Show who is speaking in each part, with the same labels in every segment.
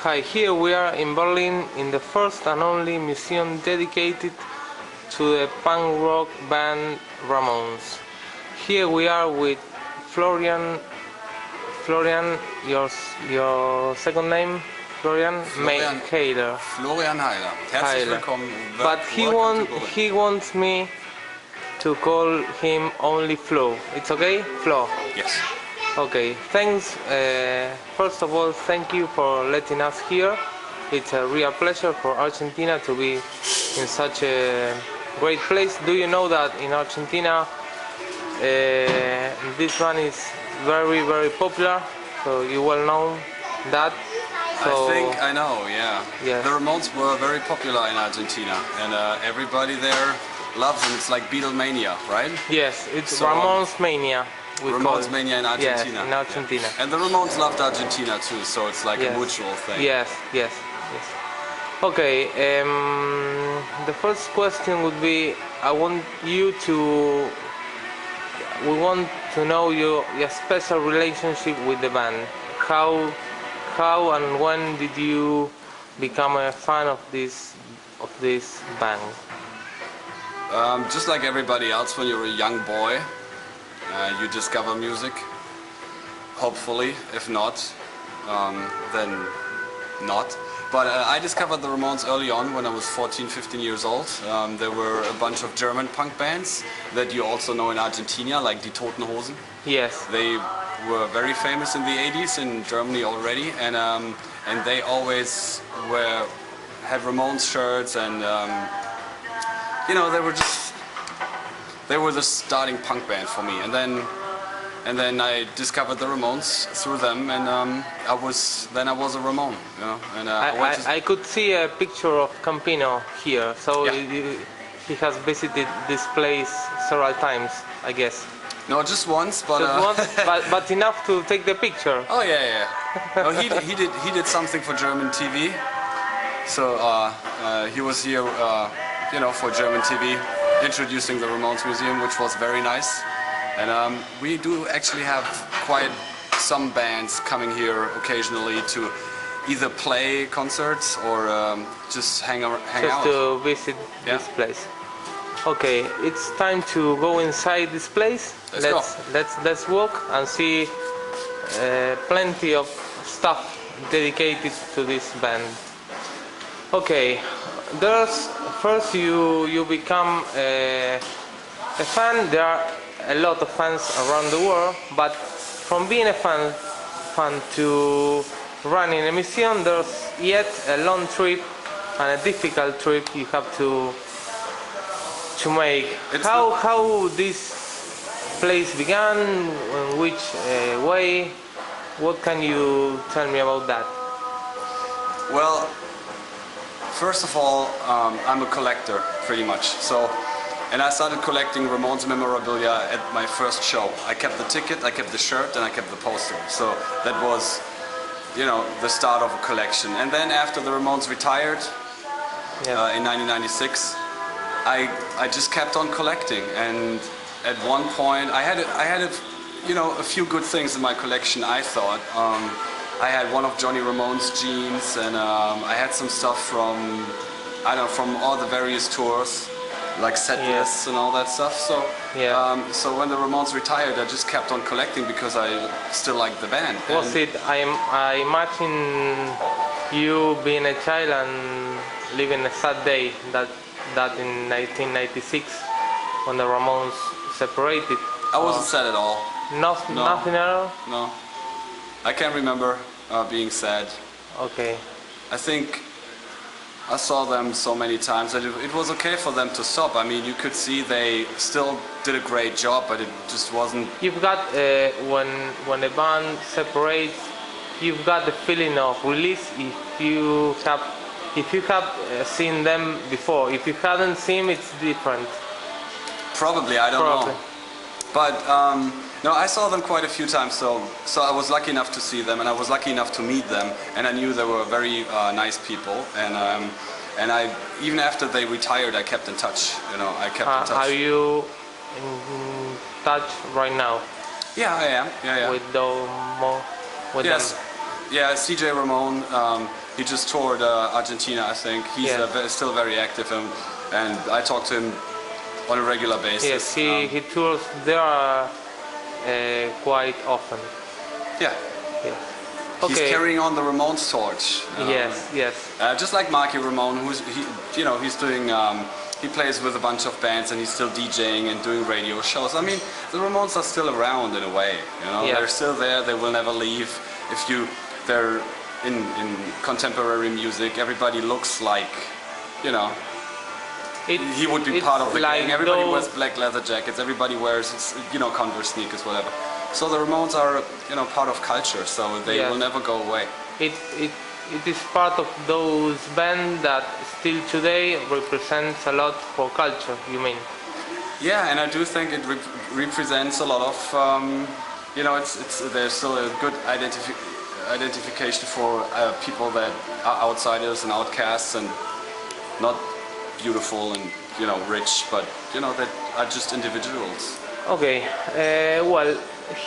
Speaker 1: Hi, here we are in Berlin in the first and only museum dedicated to the punk rock band Ramones. Here we are with Florian. Florian, your second name? Florian Heiler.
Speaker 2: Florian Heiler. Herzlich willkommen.
Speaker 1: But he wants me to call him only Flo. It's okay? Flo.
Speaker 2: Yes.
Speaker 1: Okay, thanks. First of all, thank you for letting us here. It's a real pleasure for Argentina to be in such a great place. Do you know that in Argentina this one is very, very popular? So you well know that. So,
Speaker 2: I think I know, yeah.
Speaker 1: Yes.
Speaker 2: The Ramones were very popular in Argentina, and everybody there loves them. It's like Beatlemania, right?
Speaker 1: Yes, it's Ramones mania.
Speaker 2: Ramones mania in Argentina.
Speaker 1: Yes, in Argentina.
Speaker 2: Yeah. And the Ramones loved Argentina too, so it's like a mutual thing.
Speaker 1: Yes. Okay, the first question would be, we want to know your special relationship with the band. How and when did you become a fan of this band?
Speaker 2: Just like everybody else, when you're a young boy, you discover music, hopefully. If not, then not. But I discovered the Ramones early on when I was 14, 15 years old. There were a bunch of German punk bands that you also know in Argentina, like Die Toten Hosen.
Speaker 1: Yes.
Speaker 2: They were very famous in the 80s in Germany already, and they always had Ramones shirts, and you know, they were the starting punk band for me, and then I discovered the Ramones through them, and I was a Ramone, you know. And
Speaker 1: I could see a picture of Campino here, so
Speaker 2: yeah.
Speaker 1: he has visited this place several times, I guess.
Speaker 2: No, just once, but
Speaker 1: but enough to take the picture.
Speaker 2: Oh yeah. No, he did something for German TV, so he was here, you know, for German TV, introducing the Ramones Museum, which was very nice. And we do actually have quite some bands coming here occasionally to either play concerts or just hang out.
Speaker 1: Just to visit this place. Okay, it's time to go inside this place. Let's walk and see plenty of stuff dedicated to this band. Okay, first you become a fan. There are a lot of fans around the world, but from being a fan to running a museum, there's yet a long trip and a difficult trip you have to make. How this place began, in which way? What can you tell me about that?
Speaker 2: Well, first of all, I'm a collector, pretty much. And I started collecting Ramones memorabilia at my first show. I kept the ticket, I kept the shirt, and I kept the poster. So that was, you know, the start of a collection. And then after the Ramones retired in 1996, I just kept on collecting. And at one point, I had a few good things in my collection. I thought I had one of Johnny Ramone's jeans, and I had some stuff from all the various tours, like set lists and all that stuff. So so when the Ramones retired, I just kept on collecting because I still liked the band.
Speaker 1: Was it? I imagine you being a child and living a sad day that in 1996 when the Ramones separated.
Speaker 2: I wasn't sad at all.
Speaker 1: Nothing at all?
Speaker 2: No. I can't remember being sad.
Speaker 1: Okay.
Speaker 2: I think I saw them so many times that it was okay for them to stop. I mean, you could see they still did a great job, but it just wasn't.
Speaker 1: You've got when a band separates, you've got the feeling of release if you have seen them before. If you hadn't seen, it's different.
Speaker 2: Probably, I don't know. But no, I saw them quite a few times, so I was lucky enough to see them, and I was lucky enough to meet them, and I knew they were very nice people, and I even after they retired, I kept in touch. You know, I kept in touch.
Speaker 1: Are you in touch right now?
Speaker 2: Yeah, I am. Yeah.
Speaker 1: With
Speaker 2: yes.
Speaker 1: them?
Speaker 2: Yeah, CJ Ramon. He just toured Argentina, I think. He's still very active, and I talk to him on a regular basis.
Speaker 1: Yes, he tours there quite often.
Speaker 2: Yeah.
Speaker 1: Yes. Okay.
Speaker 2: He's carrying on the Ramones torch.
Speaker 1: Yes, yes.
Speaker 2: Just like Marky Ramone, he's doing. He plays with a bunch of bands and he's still DJing and doing radio shows. I mean, the Ramones are still around in a way. You know, they're still there. They will never leave. They're in contemporary music. Everybody looks like, you know. He would be part of the gang. Everybody wears black leather jackets. Everybody wears, you know, Converse sneakers, whatever. So the Ramones are, you know, part of culture. So they will never go away.
Speaker 1: It is part of those bands that still today represents a lot for culture, you mean?
Speaker 2: Yeah, and I do think it represents a lot of, you know, there's still a good identification for people that are outsiders and outcasts and not beautiful and, you know, rich, but, you know, that are just individuals.
Speaker 1: Okay, well,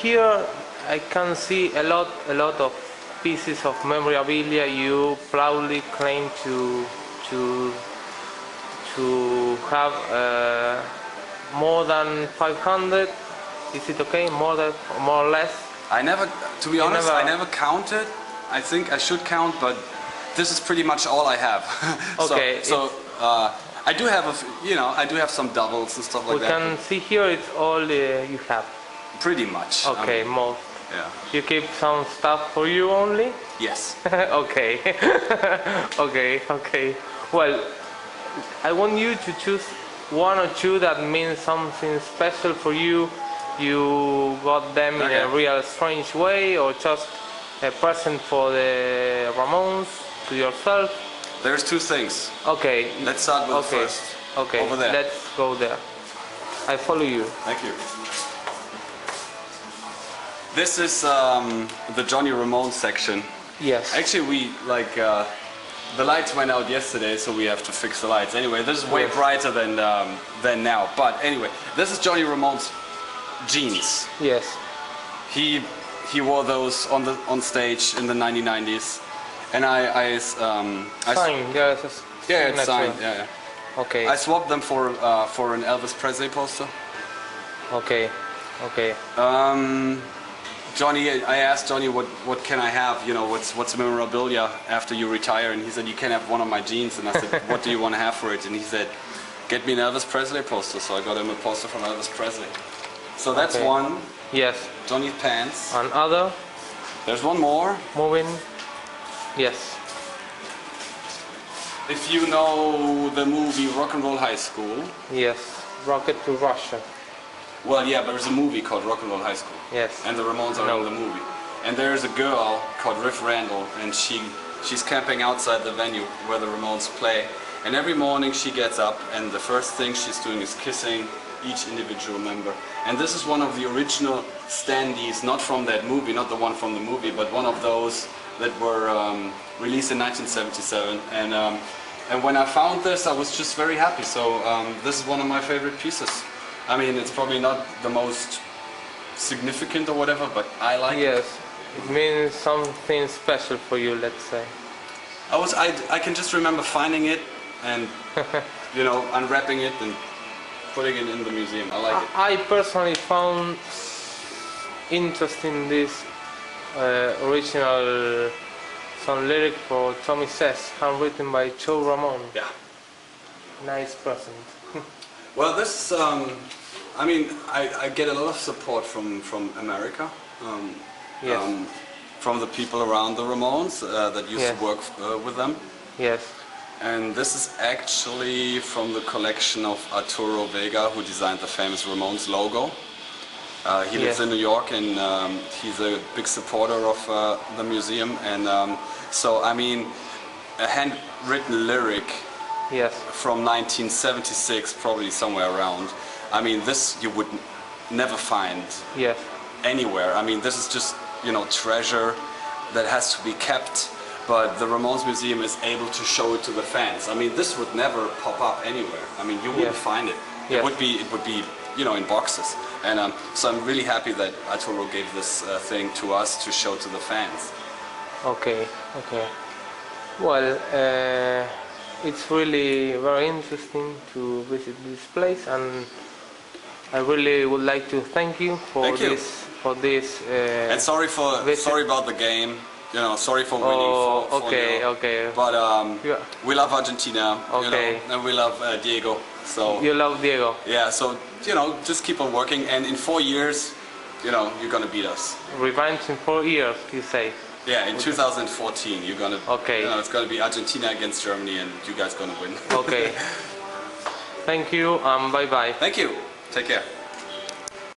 Speaker 1: here I can see a lot of pieces of memorabilia you proudly claim to have more than 500. Is it okay? More or less?
Speaker 2: To be honest, I never counted. I think I should count, but this is pretty much all I have.
Speaker 1: Okay.
Speaker 2: So I do have I do have some doubles and stuff like that.
Speaker 1: We can see here it's all you have.
Speaker 2: Pretty much.
Speaker 1: Okay, most.
Speaker 2: Yeah.
Speaker 1: You keep some stuff for you only?
Speaker 2: Yes.
Speaker 1: Okay. Okay. Well, I want you to choose one or two that mean something special for you. You got them in a real strange way, or just a present for the Ramones to yourself?
Speaker 2: There's two things.
Speaker 1: Okay.
Speaker 2: Let's start with the first.
Speaker 1: Okay.
Speaker 2: Over there.
Speaker 1: Let's go there. I follow you.
Speaker 2: Thank you. This is the Johnny Ramone section.
Speaker 1: Yes.
Speaker 2: Actually, the lights went out yesterday, so we have to fix the lights. Anyway, this is way brighter than now. But anyway, this is Johnny Ramone's jeans.
Speaker 1: Yes.
Speaker 2: He wore those on stage in the 1990s, and
Speaker 1: signed.
Speaker 2: Yeah, it's signed. Yeah.
Speaker 1: Okay.
Speaker 2: I swapped them for an Elvis Presley poster.
Speaker 1: Okay.
Speaker 2: Johnny, I asked Johnny what can I have, you know, what's memorabilia after you retire, and he said you can have one of my jeans, and I said what do you want to have for it, and he said get me an Elvis Presley poster, so I got him a poster from Elvis Presley. So that's one.
Speaker 1: Yes.
Speaker 2: Johnny's pants.
Speaker 1: Another.
Speaker 2: There's one more.
Speaker 1: Moving. Yes.
Speaker 2: If you know the movie Rock and Roll High School.
Speaker 1: Yes. Rocket to Russia.
Speaker 2: Well, yeah, but there's a movie called Rock and Roll High School.
Speaker 1: Yes.
Speaker 2: And the Ramones are in the movie. And there's a girl called Riff Randall, and she's camping outside the venue where the Ramones play. And every morning she gets up, and the first thing she's doing is kissing each individual member. And this is one of the original standees, not from that movie, not the one from the movie, but one of those that were released in 1977. And when I found this, I was just very happy. So this is one of my favorite pieces. I mean, it's probably not the most significant or whatever, but I like it.
Speaker 1: Yes, it means something special for you, let's say.
Speaker 2: I can just remember finding it and, you know, unwrapping it and putting it in the museum. I like it.
Speaker 1: I personally found interesting this original song lyric for Tommy Says, handwritten by Joe Ramone.
Speaker 2: Yeah.
Speaker 1: Nice present.
Speaker 2: Well, this, I mean, I get a lot of support from America,
Speaker 1: Yes.
Speaker 2: from the people around the Ramones that used to work with them.
Speaker 1: Yes.
Speaker 2: And this is actually from the collection of Arturo Vega, who designed the famous Ramones logo. He lives in New York, and he's a big supporter of the museum. And so, I mean, a handwritten lyric from 1976, probably somewhere around. I mean, this you would never find anywhere. I mean, this is just, you know, treasure that has to be kept. But the Ramones Museum is able to show it to the fans. I mean, this would never pop up anywhere. I mean, you wouldn't find it. It would be, you know, in boxes. And so I'm really happy that Arturo gave this thing to us to show to the fans.
Speaker 1: Okay, okay. Well, it's really very interesting to visit this place, and I really would like to thank you for
Speaker 2: Thank you.
Speaker 1: this.
Speaker 2: And sorry about the game. You know, sorry for winning.
Speaker 1: Okay, okay.
Speaker 2: But
Speaker 1: Yeah.
Speaker 2: we love Argentina. You
Speaker 1: Okay.
Speaker 2: know, and we love Diego. So
Speaker 1: You love Diego.
Speaker 2: yeah. So you know, just keep on working, and in 4 years, you know, you're gonna beat us.
Speaker 1: Revanche in 4 years, you say.
Speaker 2: Yeah, in 2014, you're gonna.
Speaker 1: Okay.
Speaker 2: You know, it's gonna be Argentina against Germany, and you guys gonna win.
Speaker 1: Okay. Thank you. Bye bye.
Speaker 2: Thank you. Take care.